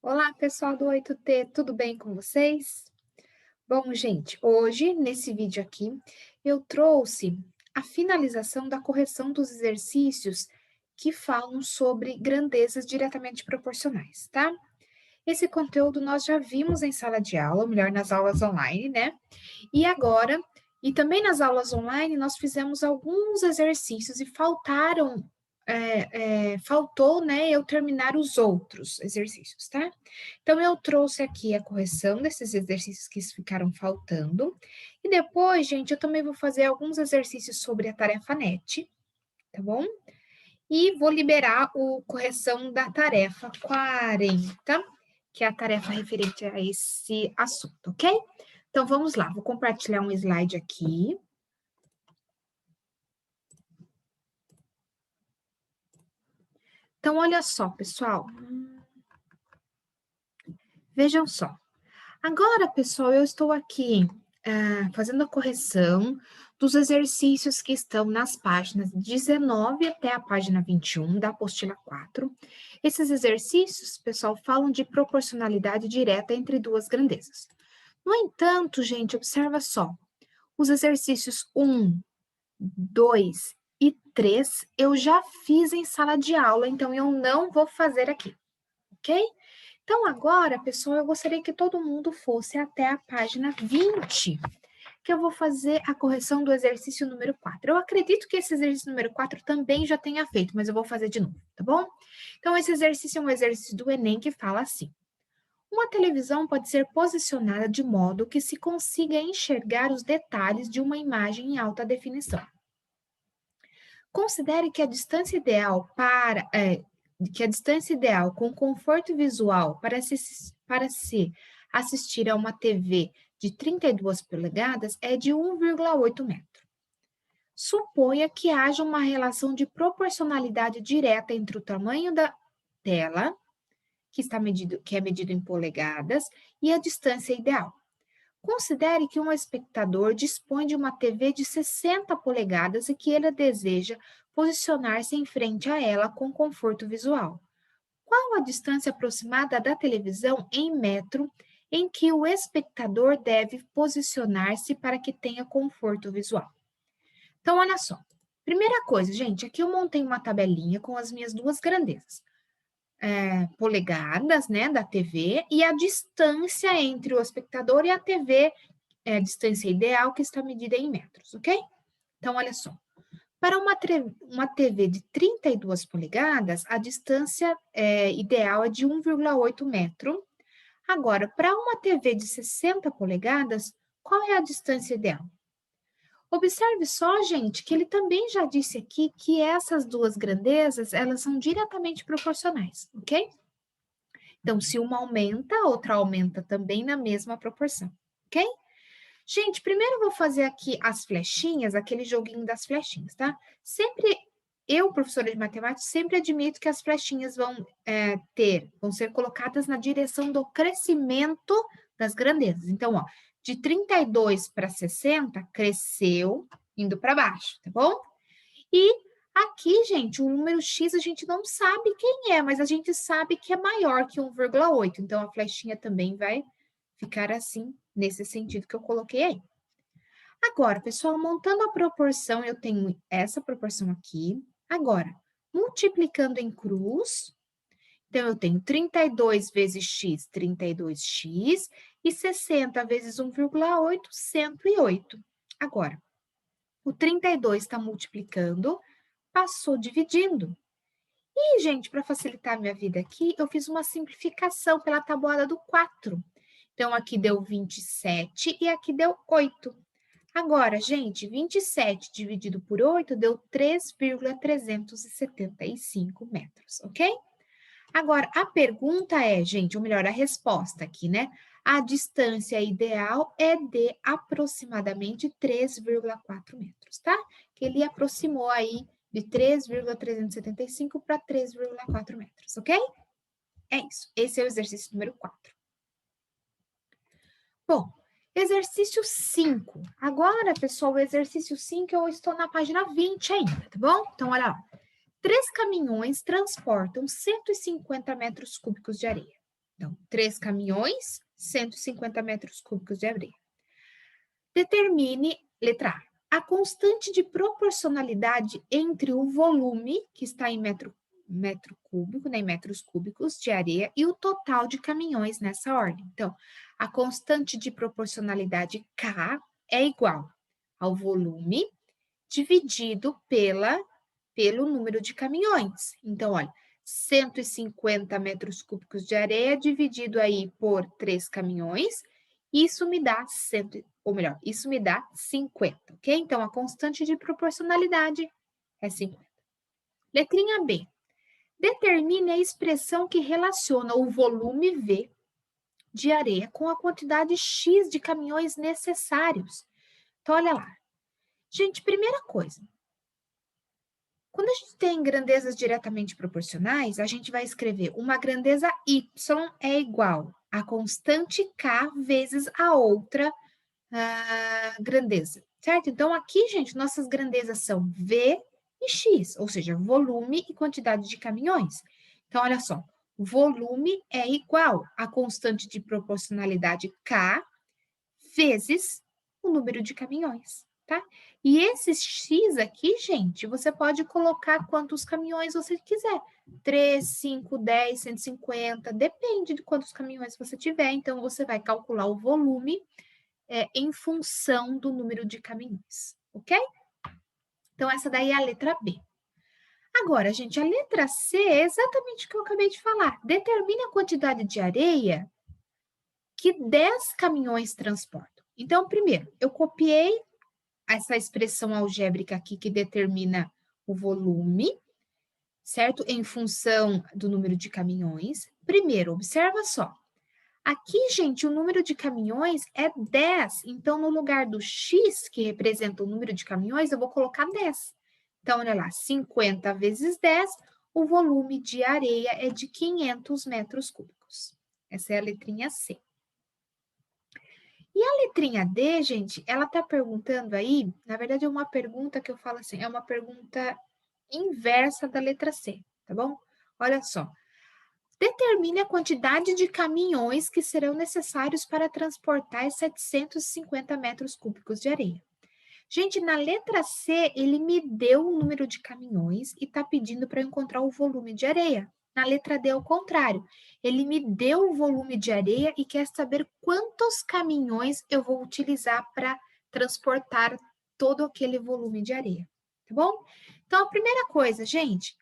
Olá, pessoal do 8T, tudo bem com vocês? Bom, gente, hoje, nesse vídeo aqui, eu trouxe a finalização da correção dos exercícios que falam sobre grandezas diretamente proporcionais, tá? Esse conteúdo nós já vimos em sala de aula, ou melhor, nas aulas online, né? E agora, e também nas aulas online, nós fizemos alguns exercícios e faltou, né, eu terminar os outros exercícios, tá? Então, eu trouxe aqui a correção desses exercícios que ficaram faltando. E depois, gente, eu também vou fazer alguns exercícios sobre a tarefa NET, tá bom? E vou liberar a correção da tarefa 40, que é a tarefa referente a esse assunto, ok? Então, vamos lá, vou compartilhar um slide aqui. Então, olha só, pessoal. Vejam só. Agora, pessoal, eu estou aqui fazendo a correção dos exercícios que estão nas páginas 19 até a página 21 da apostila 4. Esses exercícios, pessoal, falam de proporcionalidade direta entre duas grandezas. No entanto, gente, observa só. Os exercícios 1, 2 e 3 eu já fiz em sala de aula, então eu não vou fazer aqui, ok? Então, agora, pessoal, eu gostaria que todo mundo fosse até a página 20, que eu vou fazer a correção do exercício número 4. Eu acredito que esse exercício número 4 também já tenha feito, mas eu vou fazer de novo, tá bom? Então, esse exercício é um exercício do Enem que fala assim: uma televisão pode ser posicionada de modo que se consiga enxergar os detalhes de uma imagem em alta definição. Considere que a distância ideal com conforto visual para se assistir a uma TV de 32 polegadas é de 1,8 metro. Suponha que haja uma relação de proporcionalidade direta entre o tamanho da tela, que é medido em polegadas, e a distância ideal. Considere que um espectador dispõe de uma TV de 60 polegadas e que ele deseja posicionar-se em frente a ela com conforto visual. Qual a distância aproximada da televisão em metro em que o espectador deve posicionar-se para que tenha conforto visual? Então, olha só. Primeira coisa, gente, aqui eu montei uma tabelinha com as minhas duas grandezas. Polegadas, né, da TV, e a distância entre o espectador e a TV, a distância ideal que está medida em metros, ok? Então, olha só. Para uma TV de 32 polegadas, a distância ideal é de 1,8 metro. Agora, para uma TV de 60 polegadas, qual é a distância ideal? Observe só, gente, que ele também já disse aqui que essas duas grandezas, elas são diretamente proporcionais, ok? Então, se uma aumenta, a outra aumenta também na mesma proporção, ok? Gente, primeiro eu vou fazer aqui as flechinhas, aquele joguinho das flechinhas, tá? Eu, professora de matemática, sempre admito que as flechinhas vão ser colocadas na direção do crescimento das grandezas. Então, ó, de 32 para 60, cresceu indo para baixo, tá bom? E aqui, gente, o número x a gente não sabe quem é, mas a gente sabe que é maior que 1,8. Então, a flechinha também vai ficar assim, nesse sentido que eu coloquei aí. Agora, pessoal, montando a proporção, eu tenho essa proporção aqui. Agora, multiplicando em cruz, então eu tenho 32 vezes x, 32x, e 60 vezes 1,8, 108. Agora, o 32 está multiplicando, passou dividindo. E, gente, para facilitar a minha vida aqui, eu fiz uma simplificação pela tabuada do 4. Então, aqui deu 27 e aqui deu 8. Agora, gente, 27 dividido por 8 deu 3,375 metros, ok? Agora, a pergunta é, gente, ou melhor, a resposta aqui, né? A distância ideal é de aproximadamente 3,4 metros, tá? Que ele aproximou aí de 3,375 para 3,4 metros, ok? É isso. Esse é o exercício número 4. Bom, exercício 5. Agora, pessoal, o exercício 5 eu estou na página 20 ainda, tá bom? Então, olha lá. 3 caminhões transportam 150 metros cúbicos de areia. Então, 3 caminhões, 150 metros cúbicos de areia. Determine, letra A constante de proporcionalidade entre o volume, que está em metro cúbico, né, em metros cúbicos de areia, e o total de caminhões nessa ordem. Então, a constante de proporcionalidade K é igual ao volume dividido pelo número de caminhões. Então, olha, 150 metros cúbicos de areia dividido aí por 3 caminhões, isso me dá 100, ou melhor, isso me dá 50, ok? Então, a constante de proporcionalidade é 50. Letrinha B. Determine a expressão que relaciona o volume V de areia com a quantidade X de caminhões necessários. Então, olha lá. Gente, primeira coisa, quando a gente tem grandezas diretamente proporcionais, a gente vai escrever uma grandeza y é igual a constante k vezes a outra grandeza, certo? Então, aqui, gente, nossas grandezas são v e x, ou seja, volume e quantidade de caminhões. Então, olha só, volume é igual a constante de proporcionalidade k vezes o número de caminhões, tá? E esse X aqui, gente, você pode colocar quantos caminhões você quiser. 3, 5, 10, 150, depende de quantos caminhões você tiver. Então, você vai calcular o volume em função do número de caminhões, ok? Então, essa daí é a letra B. Agora, gente, a letra C é exatamente o que eu acabei de falar. Determine a quantidade de areia que 10 caminhões transportam. Então, primeiro, eu copiei essa expressão algébrica aqui que determina o volume, certo? Em função do número de caminhões. Primeiro, observa só. Aqui, gente, o número de caminhões é 10. Então, no lugar do X, que representa o número de caminhões, eu vou colocar 10. Então, olha lá, 50 vezes 10, o volume de areia é de 500 metros cúbicos. Essa é a letrinha C. E a letrinha D, gente, ela tá perguntando aí, na verdade é uma pergunta que eu falo assim, é uma pergunta inversa da letra C, tá bom? Olha só. Determine a quantidade de caminhões que serão necessários para transportar 750 metros cúbicos de areia. Gente, na letra C, ele me deu o número de caminhões e está pedindo para eu encontrar o volume de areia. Na letra D, é o contrário. Ele me deu o volume de areia e quer saber quantos caminhões eu vou utilizar para transportar todo aquele volume de areia. Tá bom? Então, a primeira coisa, gente,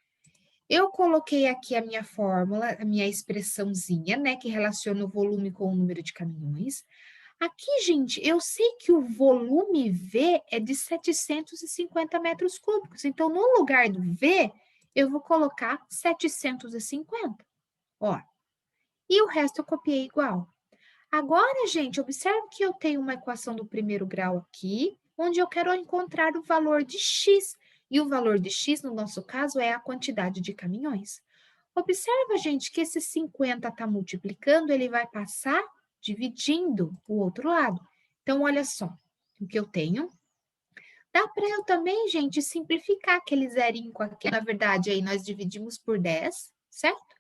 eu coloquei aqui a minha fórmula, a minha expressãozinha, né, que relaciona o volume com o número de caminhões. Aqui, gente, eu sei que o volume V é de 750 metros cúbicos. Então, no lugar do V, eu vou colocar 750. Ó, e o resto eu copiei igual. Agora, gente, observe que eu tenho uma equação do primeiro grau aqui, onde eu quero encontrar o valor de X. E o valor de X, no nosso caso, é a quantidade de caminhões. Observa, gente, que esse 50 está multiplicando, ele vai passar dividindo o outro lado. Então, olha só o que eu tenho. Dá para eu também, gente, simplificar aquele zerinho com aqui. Na verdade, aí nós dividimos por 10, certo?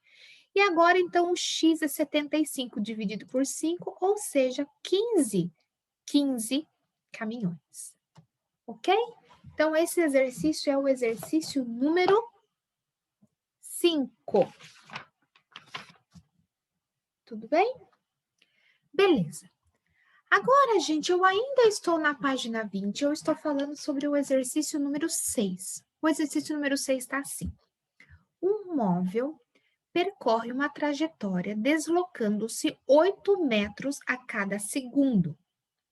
E agora, então, o x é 75 dividido por 5, ou seja, 15 caminhões. Ok? Então, esse exercício é o exercício número 5. Tudo bem? Beleza. Agora, gente, eu ainda estou na página 20, eu estou falando sobre o exercício número 6. O exercício número 6 está assim. Um móvel percorre uma trajetória deslocando-se 8 metros a cada segundo,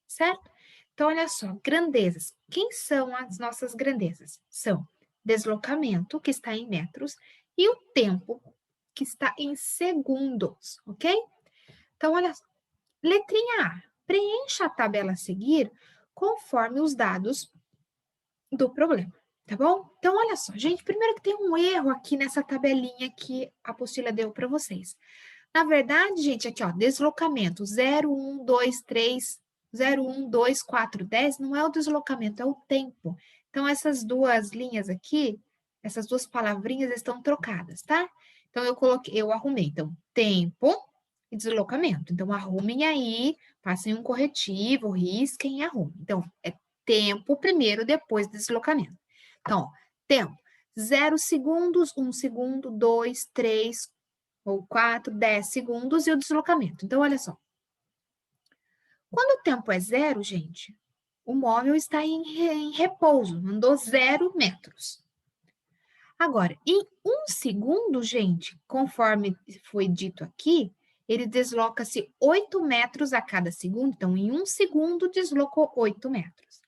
certo? Então, olha só, grandezas. Quem são as nossas grandezas? São deslocamento, que está em metros, e o tempo, que está em segundos, ok? Então, olha só. Letrinha A. Preencha a tabela a seguir conforme os dados do problema, tá bom? Então, olha só, gente, primeiro que tem um erro aqui nessa tabelinha que a apostila deu para vocês. Na verdade, gente, aqui, ó, deslocamento 0, 1, 2, 3, 0, 1, 2, 4, 10, não é o deslocamento, é o tempo. Então, essas duas linhas aqui, essas duas palavrinhas estão trocadas, tá? Então, eu arrumei. Então, tempo e deslocamento. Então, arrumem aí, passem um corretivo, risquem e arrumem. Então, é tempo primeiro, depois deslocamento. Então, ó, tempo, 0 segundos, 1 segundo, 2, 3 ou 4, 10 segundos e o deslocamento. Então, olha só. Quando o tempo é 0, gente, o móvel está em repouso, andou 0 metros. Agora, em 1 segundo, gente, conforme foi dito aqui, ele desloca-se 8 metros a cada segundo. Então, em 1 segundo, deslocou 8 metros.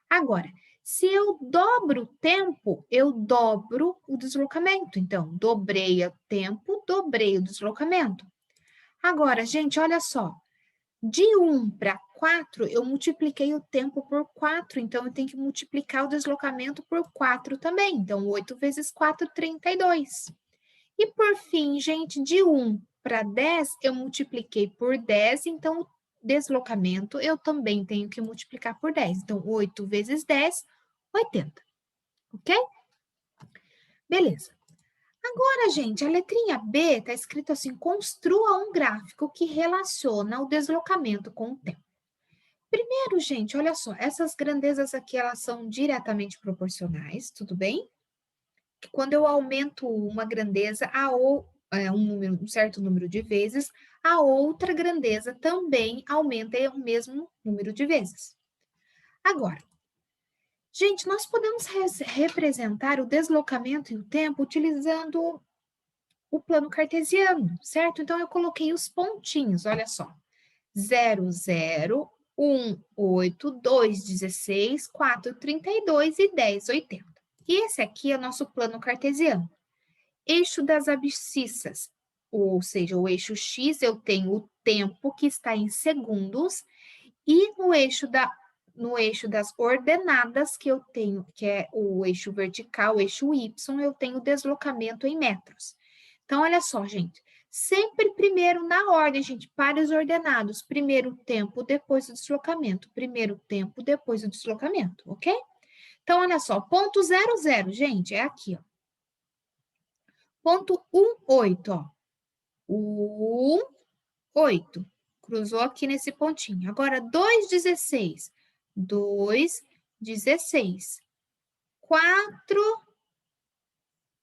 Agora, se eu dobro o tempo, eu dobro o deslocamento. Então, dobrei o tempo, dobrei o deslocamento. Agora, gente, olha só. De 1 para 4, eu multipliquei o tempo por 4, então eu tenho que multiplicar o deslocamento por 4 também. Então, 8 vezes 4, 32. E por fim, gente, de 1 para 10, eu multipliquei por 10, então o deslocamento eu também tenho que multiplicar por 10. Então, 8 vezes 10, 80. Ok? Beleza. Agora, gente, a letrinha B está escrito assim: construa um gráfico que relaciona o deslocamento com o tempo. Primeiro, gente, olha só, essas grandezas aqui, elas são diretamente proporcionais, tudo bem? Que quando eu aumento uma grandeza um certo número de vezes, a outra grandeza também aumenta o mesmo número de vezes. Agora, gente, nós podemos representar o deslocamento e o tempo utilizando o plano cartesiano, certo? Então, eu coloquei os pontinhos, olha só. 0, 0, 1, 8, 2, 16, 4, 32 e 10, 80. E esse aqui é o nosso plano cartesiano. Eixo das abscissas, ou seja, o eixo X, eu tenho o tempo que está em segundos, e no eixo das ordenadas, que eu tenho, que é o eixo vertical, o eixo Y, eu tenho o deslocamento em metros. Então, olha só, gente. Sempre primeiro na ordem, gente, para os ordenados. Primeiro o tempo, depois o deslocamento. Primeiro o tempo, depois o deslocamento, ok? Então, olha só, ponto 0, 0, gente, é aqui, ó. Ponto 1, 8, ó. 1, 8. Cruzou aqui nesse pontinho. Agora, 2, 16. 2, 16. 4,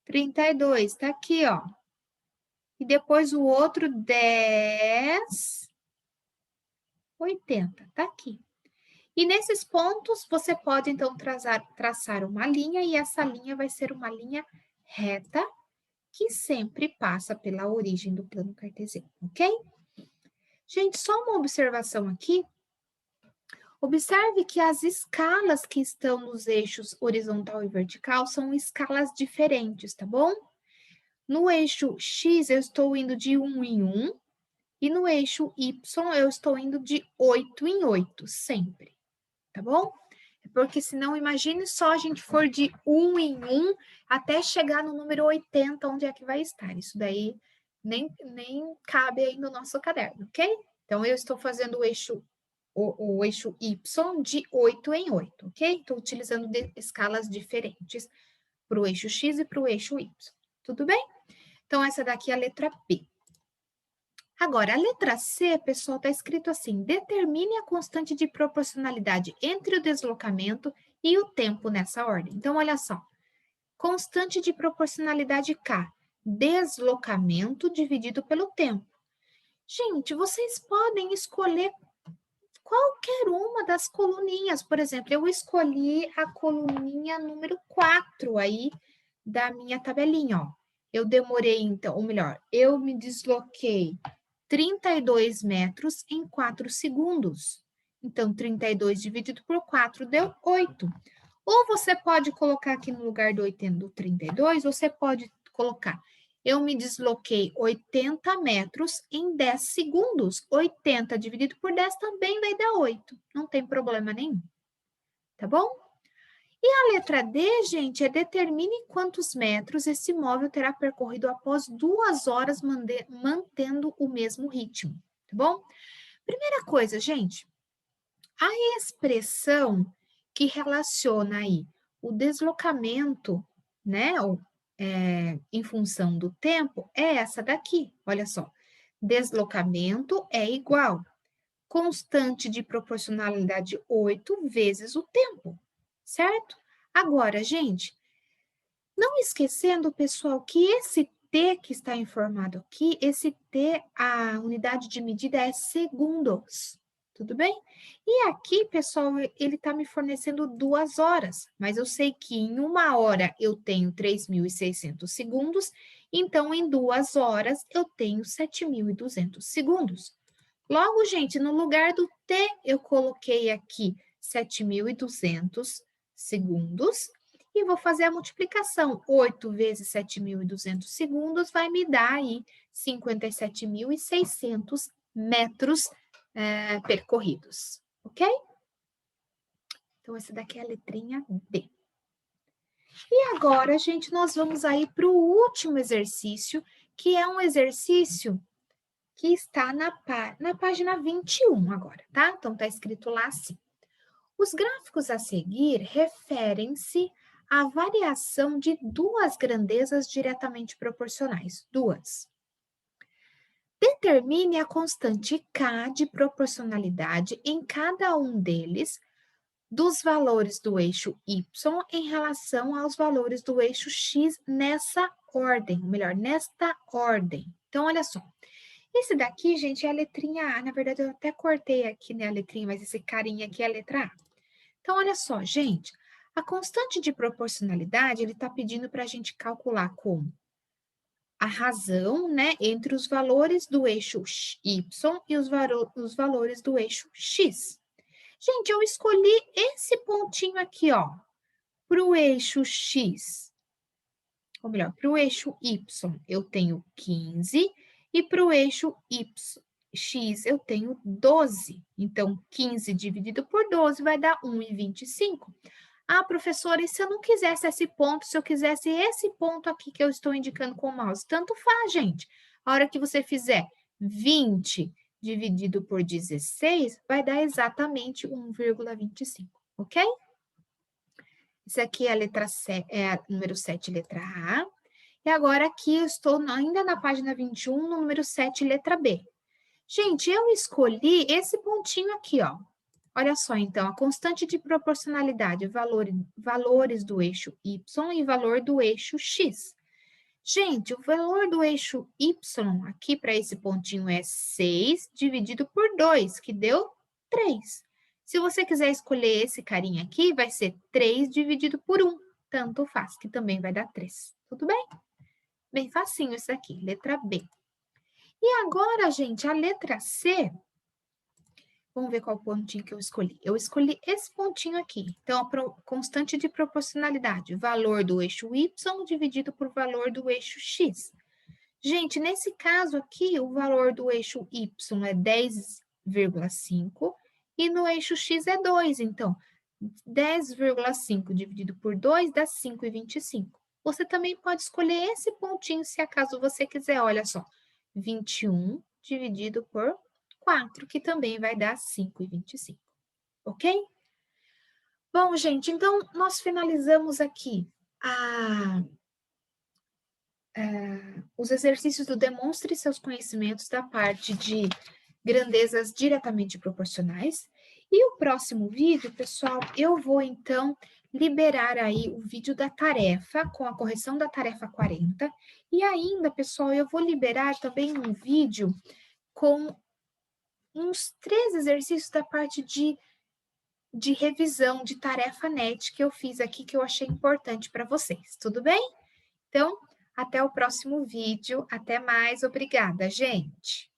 32. Tá aqui, ó. E depois o outro, 10, 80. Tá aqui. E nesses pontos, você pode, então, traçar uma linha, e essa linha vai ser uma linha reta, que sempre passa pela origem do plano cartesiano, ok? Gente, só uma observação aqui. Observe que as escalas que estão nos eixos horizontal e vertical são escalas diferentes, tá bom? No eixo X, eu estou indo de 1 em 1, e no eixo Y, eu estou indo de 8 em 8, sempre, tá bom? Porque senão, imagine só a gente for de 1 em 1 até chegar no número 80, onde é que vai estar? Isso daí nem cabe aí no nosso caderno, ok? Então, eu estou fazendo o eixo Y de 8 em 8, ok? Estou utilizando escalas diferentes para o eixo X e para o eixo Y. Tudo bem? Então, essa daqui é a letra P. Agora, a letra C, pessoal, está escrito assim: determine a constante de proporcionalidade entre o deslocamento e o tempo nessa ordem. Então, olha só. Constante de proporcionalidade K, deslocamento dividido pelo tempo. Gente, vocês podem escolher qualquer uma das coluninhas. Por exemplo, eu escolhi a coluninha número 4 aí da minha tabelinha, ó. Eu demorei, então, ou melhor, eu me desloquei 32 metros em 4 segundos. Então, 32 dividido por 4 deu 8. Ou você pode colocar aqui no lugar do 80, do 32, você pode colocar: eu me desloquei 80 metros em 10 segundos. 80 dividido por 10 também vai dar 8. Não tem problema nenhum. Tá bom? E a letra D, gente, é determine quantos metros esse móvel terá percorrido após 2 horas mantendo o mesmo ritmo. Tá bom? Primeira coisa, gente, a expressão que relaciona aí o deslocamento, né, em função do tempo, é essa daqui, olha só. Deslocamento é igual. Constante de proporcionalidade 8 vezes o tempo, certo? Agora, gente, não esquecendo, pessoal, que esse T que está informado aqui, esse T, a unidade de medida é segundos, tudo bem? E aqui, pessoal, ele está me fornecendo 2 horas, mas eu sei que em 1 hora eu tenho 3.600 segundos, então em 2 horas eu tenho 7.200 segundos. Logo, gente, no lugar do T, eu coloquei aqui 7.200 segundos e vou fazer a multiplicação. 8 vezes 7.200 segundos vai me dar aí 57.600 metros percorridos, ok? Então, essa daqui é a letrinha D. E agora, gente, nós vamos aí para o último exercício, que é um exercício que está na página 21 agora, tá? Então, está escrito lá assim. Os gráficos a seguir referem-se à variação de duas grandezas diretamente proporcionais, duas. Determine a constante K de proporcionalidade em cada um deles dos valores do eixo Y em relação aos valores do eixo X nessa ordem, ou melhor, nesta ordem. Então, olha só. Esse daqui, gente, é a letrinha A. Na verdade, eu até cortei aqui, né, a letrinha, mas esse carinha aqui é a letra A. Então, olha só, gente, a constante de proporcionalidade, ele está pedindo para a gente calcular como a razão, né, entre os valores do eixo Y e os valores do eixo X. Gente, eu escolhi esse pontinho aqui, ó, para o eixo X, ou melhor, para o eixo Y, eu tenho 15, e para o eixo X eu tenho 12. Então, 15 dividido por 12 vai dar 1,25. Ah, professora, e se eu não quisesse esse ponto, se eu quisesse esse ponto aqui que eu estou indicando com o mouse? Tanto faz, gente. A hora que você fizer 20 dividido por 16, vai dar exatamente 1,25, ok? Isso aqui é a letra C, é a número 7, letra A. E agora aqui eu estou ainda na página 21, no número 7, letra B. Gente, eu escolhi esse pontinho aqui, ó. Olha só, então, a constante de proporcionalidade, valores do eixo Y e valor do eixo X. Gente, o valor do eixo Y aqui para esse pontinho é 6 dividido por 2, que deu 3. Se você quiser escolher esse carinha aqui, vai ser 3 dividido por 1. Tanto faz, que também vai dar 3. Tudo bem? Bem facinho isso aqui, letra B. E agora, gente, a letra C, vamos ver qual pontinho que eu escolhi. Eu escolhi esse pontinho aqui. Então, a constante de proporcionalidade, valor do eixo Y dividido por valor do eixo X. Gente, nesse caso aqui, o valor do eixo Y é 10,5 e no eixo X é 2. Então, 10,5 dividido por 2 dá 5,25. Você também pode escolher esse pontinho, se acaso você quiser. Olha só, 21 dividido por 4, que também vai dar 5,25. Ok? Bom, gente, então nós finalizamos aqui os exercícios do Demonstre seus conhecimentos da parte de grandezas diretamente proporcionais. E o próximo vídeo, pessoal, eu vou então liberar aí o vídeo da tarefa, com a correção da tarefa 40. E ainda, pessoal, eu vou liberar também um vídeo com uns 3 exercícios da parte de revisão de tarefa NET que eu fiz aqui, que eu achei importante para vocês. Tudo bem? Então, até o próximo vídeo. Até mais. Obrigada, gente.